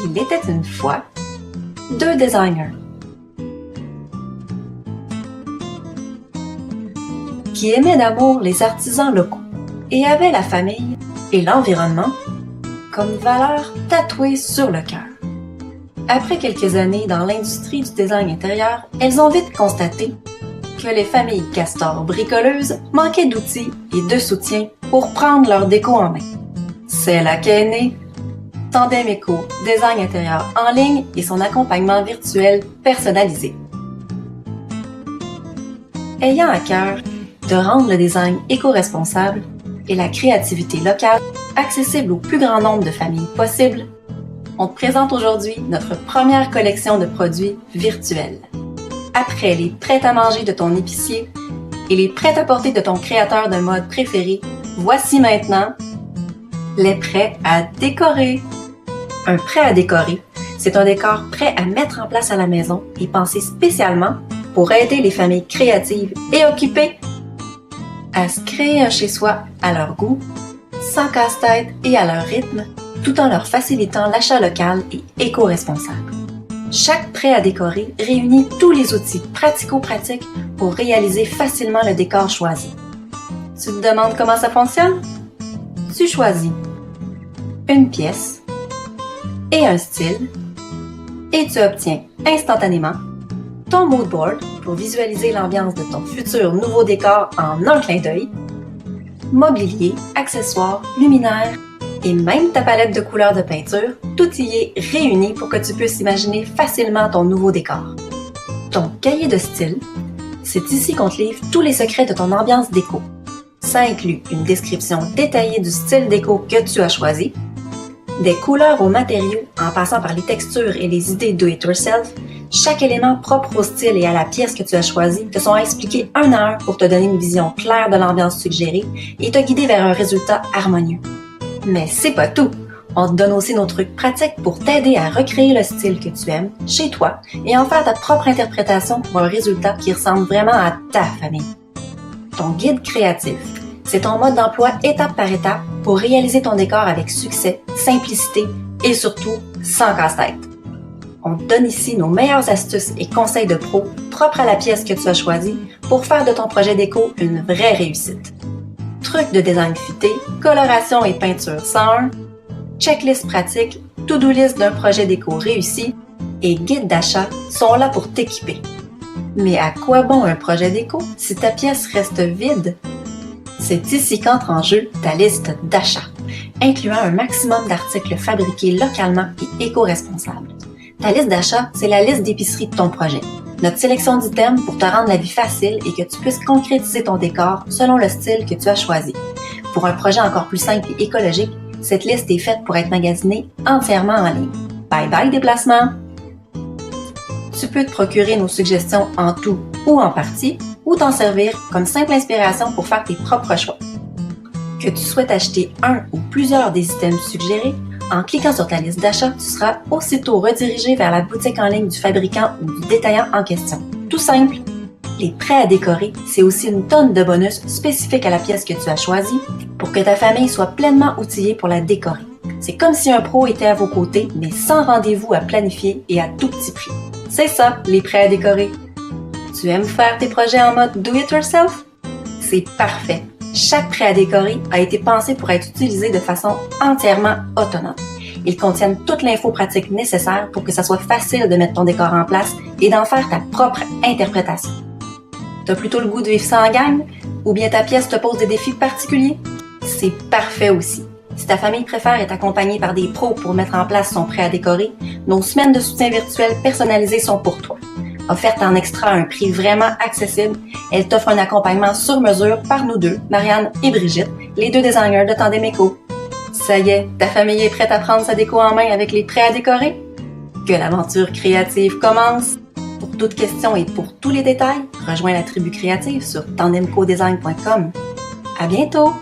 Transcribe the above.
Il était une fois deux designers qui aimaient d'amour les artisans locaux et avaient la famille et l'environnement comme valeur tatouée sur le cœur. Après quelques années dans l'industrie du design intérieur, elles ont vite constaté que les familles Castor bricoleuses manquaient d'outils et de soutien pour prendre leur déco en main. C'est là qu'est né Tandem Eco, design intérieur en ligne et son accompagnement virtuel personnalisé. Ayant à cœur de rendre le design éco-responsable et la créativité locale accessible au plus grand nombre de familles possible, on te présente aujourd'hui notre première collection de produits virtuels. Après les prêts-à-manger de ton épicier et les prêts-à-porter de ton créateur de mode préféré, voici maintenant les prêts à décorer. Un prêt à décorer, c'est un décor prêt à mettre en place à la maison et pensé spécialement pour aider les familles créatives et occupées à se créer un chez-soi à leur goût, sans casse-tête et à leur rythme, tout en leur facilitant l'achat local et éco-responsable. Chaque prêt à décorer réunit tous les outils pratico-pratiques pour réaliser facilement le décor choisi. Tu te demandes comment ça fonctionne? Tu choisis une pièce et un style et tu obtiens instantanément ton mood board pour visualiser l'ambiance de ton futur nouveau décor en un clin d'œil, mobilier, accessoires, luminaires et même ta palette de couleurs de peinture, tout y est réuni pour que tu puisses imaginer facilement ton nouveau décor. Ton cahier de style, c'est ici qu'on te livre tous les secrets de ton ambiance déco. Ça inclut une description détaillée du style déco que tu as choisi, des couleurs aux matériaux en passant par les textures et les idées do-it-yourself. Chaque élément propre au style et à la pièce que tu as choisi te sont expliqués un à un pour te donner une vision claire de l'ambiance suggérée et te guider vers un résultat harmonieux. Mais c'est pas tout! On te donne aussi nos trucs pratiques pour t'aider à recréer le style que tu aimes chez toi et en faire ta propre interprétation pour un résultat qui ressemble vraiment à ta famille. Ton guide créatif, c'est ton mode d'emploi étape par étape pour réaliser ton décor avec succès, simplicité et surtout sans casse-tête. On te donne ici nos meilleures astuces et conseils de pro propres à la pièce que tu as choisie pour faire de ton projet déco une vraie réussite. Trucs de design fité, coloration et peinture 101, checklist pratique, to-do list d'un projet déco réussi et guide d'achat sont là pour t'équiper. Mais à quoi bon un projet déco si ta pièce reste vide? C'est ici qu'entre en jeu ta liste d'achat, incluant un maximum d'articles fabriqués localement et éco-responsables. Ta liste d'achat, c'est la liste d'épicerie de ton projet. Notre sélection d'items pour te rendre la vie facile et que tu puisses concrétiser ton décor selon le style que tu as choisi. Pour un projet encore plus simple et écologique, cette liste est faite pour être magasinée entièrement en ligne. Bye bye déplacement! Tu peux te procurer nos suggestions en tout ou en partie ou t'en servir comme simple inspiration pour faire tes propres choix. Que tu souhaites acheter un ou plusieurs des items suggérés, en cliquant sur ta liste d'achat, tu seras aussitôt redirigé vers la boutique en ligne du fabricant ou du détaillant en question. Tout simple! Les prêts à décorer, c'est aussi une tonne de bonus spécifiques à la pièce que tu as choisie pour que ta famille soit pleinement outillée pour la décorer. C'est comme si un pro était à vos côtés, mais sans rendez-vous à planifier et à tout petit prix. C'est ça, les prêts à décorer. Tu aimes faire tes projets en mode do-it-yourself? C'est parfait! Chaque prêt à décorer a été pensé pour être utilisé de façon entièrement autonome. Ils contiennent toute l'info pratique nécessaire pour que ça soit facile de mettre ton décor en place et d'en faire ta propre interprétation. T'as plutôt le goût de vivre ça en gang? Ou bien ta pièce te pose des défis particuliers? C'est parfait aussi. Si ta famille préfère être accompagnée par des pros pour mettre en place son prêt à décorer, nos semaines de soutien virtuel personnalisées sont pour toi. Offerte en extra à un prix vraiment accessible, elle t'offre un accompagnement sur mesure par nous deux, Marianne et Brigitte, les deux designers de Tandem Eco. Ça y est, ta famille est prête à prendre sa déco en main avec les prêts à décorer? Que l'aventure créative commence! Pour toute question et pour tous les détails, rejoins la tribu créative sur tandemcodesign.com. À bientôt!